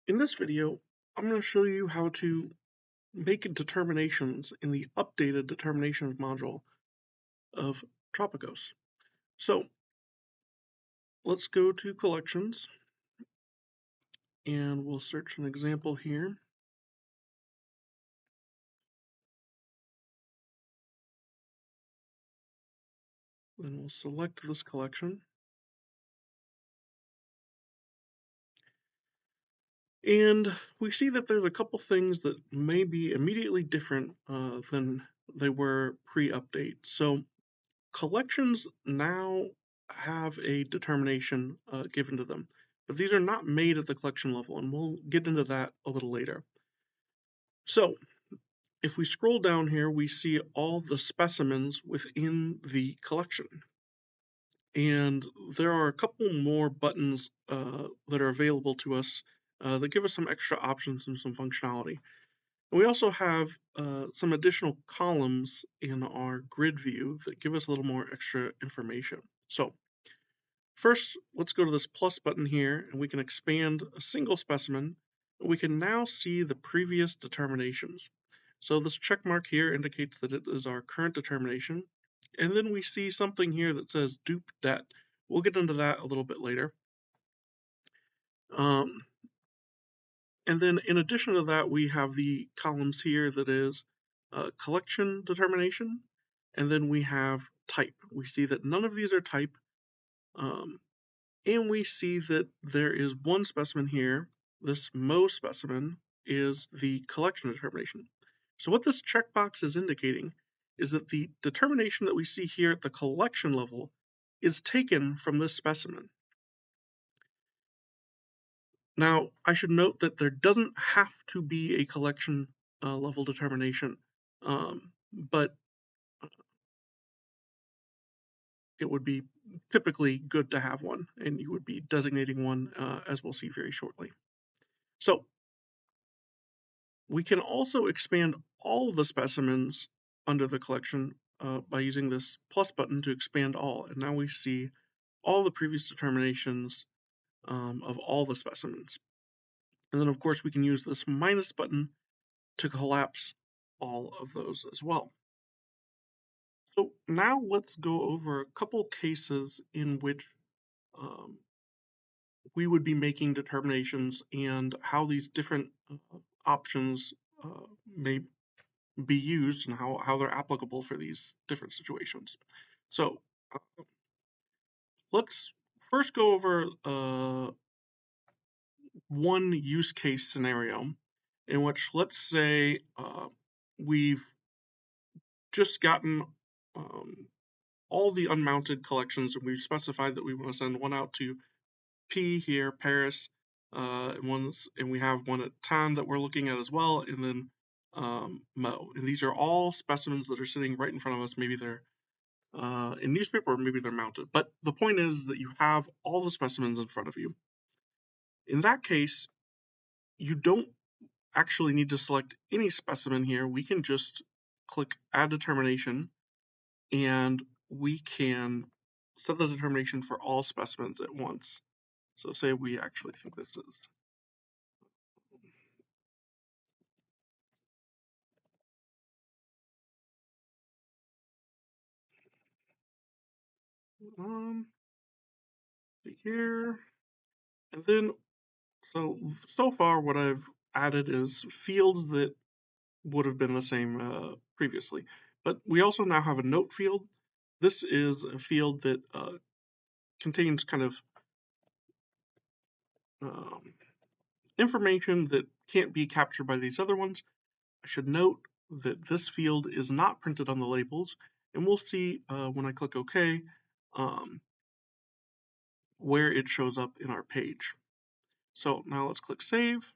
In this video, I'm going to show you how to make determinations in the updated determinations module of Tropicos. So let's go to collections and we'll search an example here. Then we'll select this collection. And we see that there's a couple things that may be immediately different than they were pre-update. So collections now have a determination given to them, but these are not made at the collection level, and we'll get into that a little later. So if we scroll down here, we see all the specimens within the collection. And there are a couple more buttons that are available to us that give us some extra options and some functionality. And we also have some additional columns in our grid view that give us a little more extra information. So first, let's go to this plus button here, and we can expand a single specimen. We can now see the previous determinations. So this check mark here indicates that it is our current determination. And then we see something here that says dupe det. We'll get into that a little bit later. And then in addition to that, we have the columns here that is collection determination. And then we have type. We see that none of these are type. And we see that there is one specimen here. This Mo specimen is the collection determination. So what this checkbox is indicating is that the determination that we see here at the collection level is taken from this specimen. Now, I should note that there doesn't have to be a collection level determination, but it would be typically good to have one, and you would be designating one as we'll see very shortly. So we can also expand all of the specimens under the collection by using this plus button to expand all. And now we see all the previous determinations of all the specimens. And then, of course, we can use this minus button to collapse all of those as well. So now let's go over a couple cases in which we would be making determinations and how these different options may be used and how they're applicable for these different situations. So let's first go over one use case scenario in which, let's say, we've just gotten all the unmounted collections, and we've specified that we want to send one out to P here, Paris, and we have one at Tan that we're looking at as well, and then Mo. And these are all specimens that are sitting right in front of us. Maybe they're in newspaper or maybe they're mounted. But the point is that you have all the specimens in front of you. In that case, you don't actually need to select any specimen here. We can just click Add Determination, and we can set the determination for all specimens at once. So say we actually think this is here, and then so far what I've added is fields that would have been the same previously, but we also now have a note field. This is a field that contains kind of information that can't be captured by these other ones. I should note that this field is not printed on the labels, and we'll see when I click OK where it shows up in our page. So now let's click Save.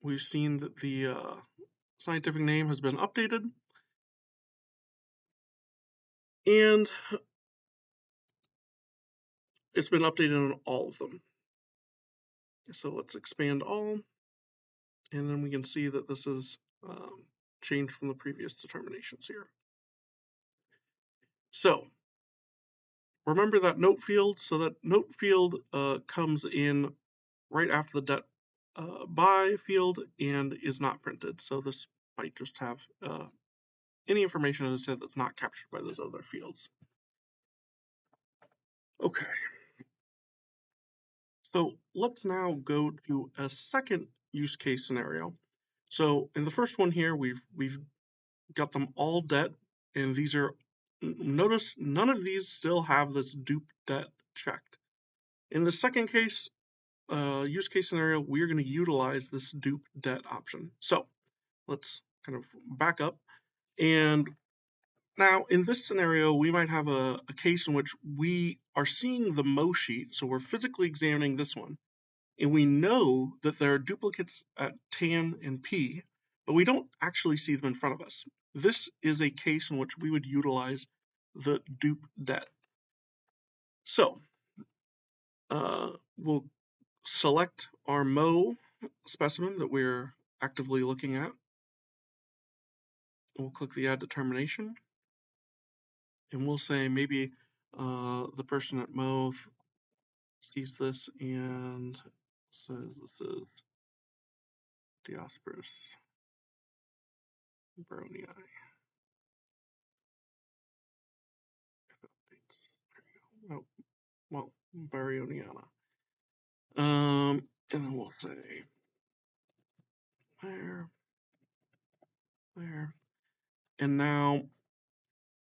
We've seen that the scientific name has been updated, and it's been updated on all of them. So let's expand all, and then we can see that this is changed from the previous determinations here. So remember that note field. So that note field comes in right after the det by field and is not printed. So this might just have any information, as I said, that's not captured by those other fields. Okay, so let's now go to a second use case scenario. So in the first one here, we've got them all det, and these are, notice none of these still have this dupe det checked. In the second case, use case scenario, we're going to utilize this dupe det option. So let's kind of back up. And now in this scenario, we might have a case in which we are seeing the Mo sheet. So we're physically examining this one. And we know that there are duplicates at tan and p, but we don't actually see them in front of us. This is a case in which we would utilize the dupe det. So we'll select our Mo specimen that we're actively looking at. We'll click the add determination, and we'll say maybe the person at Mo sees this and says this is Diosporus baronii. Oh, well, baryoniana. And then we'll say there, there. And now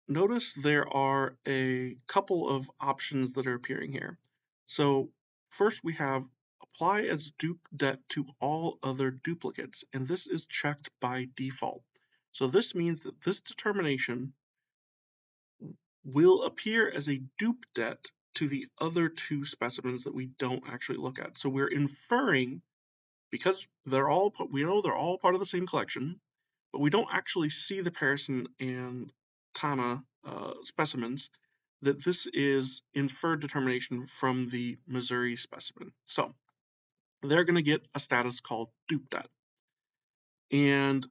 notice there are a couple of options that are appearing here. So first we have apply as dupe det to all other duplicates, and this is checked by default. So this means that this determination will appear as a dupe det to the other two specimens that we don't actually look at. So we're inferring, because we know they're all part of the same collection, but we don't actually see the Parison and Tana specimens, that this is inferred determination from the Missouri specimen. So they're going to get a status called dupe det. And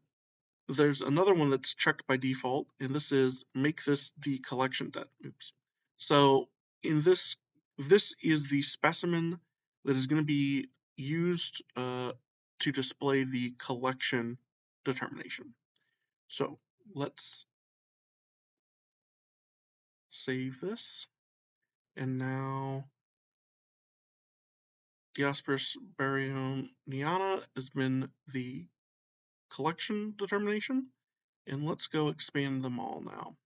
there's another one that's checked by default, and this is make this the collection det. Oops. So in this is the specimen that is going to be used to display the collection determination. So let's save this, and now Diosporus baryoniana has been the collection determination, and let's go expand them all now.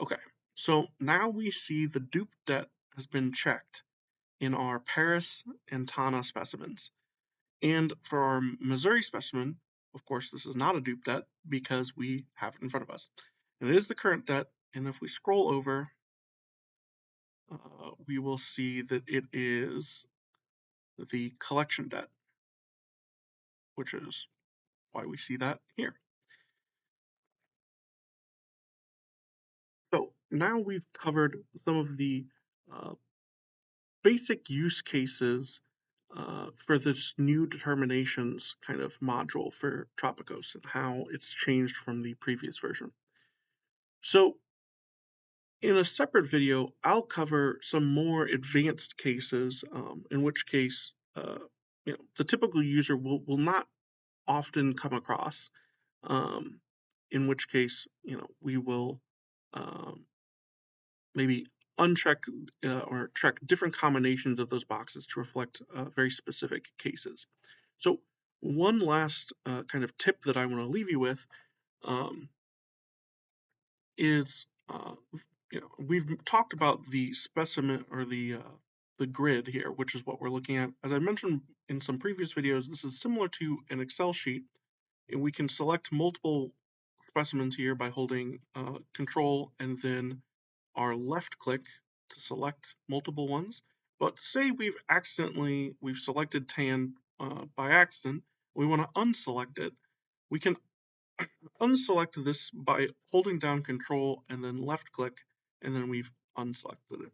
Okay, so now we see the dupe det has been checked in our Paris and Tana specimens. And for our Missouri specimen, of course, this is not a dupe det because we have it in front of us. And it is the current det, and if we scroll over, we will see that it is the collection det, which is why we see that here. So now we've covered some of the basic use cases for this new determinations kind of module for Tropicos and how it's changed from the previous version. So in a separate video, I'll cover some more advanced cases, in which case the typical user will not often come across, in which case we will maybe uncheck or check different combinations of those boxes to reflect very specific cases. So one last kind of tip that I want to leave you with is we've talked about the specimen or the grid here, which is what we're looking at. As I mentioned in some previous videos, this is similar to an Excel sheet, and we can select multiple specimens here by holding Control and then our left click to select multiple ones. But say we've selected tan by accident, we want to unselect it. We can unselect this by holding down Control and then left click, and then we've unselected it.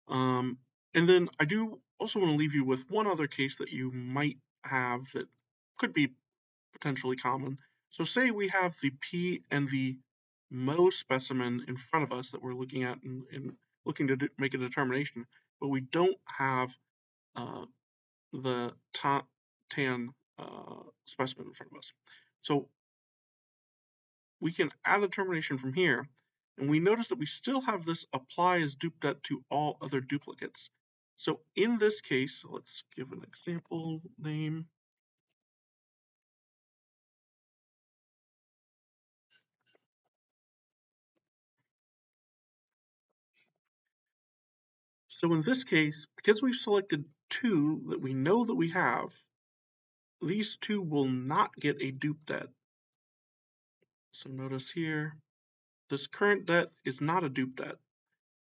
And then I do also want to leave you with one other case that you might have that could be potentially common. So say we have the P and the Mo specimen in front of us that we're looking at and looking to make a determination, but we don't have the tan specimen in front of us. So we can add the determination from here, and we notice that we still have this apply as dup-det to all other duplicates. So in this case, let's give an example name. So in this case, because we've selected 2 that we know that we have, these 2 will not get a dup-det. So notice here, this current det is not a dup-det,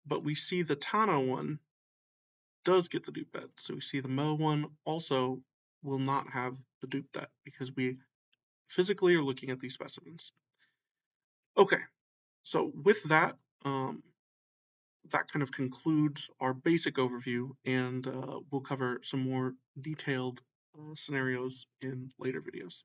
but we see the Tana one does get the dup-det. So we see the Mo one also will not have the dup-det because we physically are looking at these specimens. Okay, so with that, that kind of concludes our basic overview, and we'll cover some more detailed scenarios in later videos.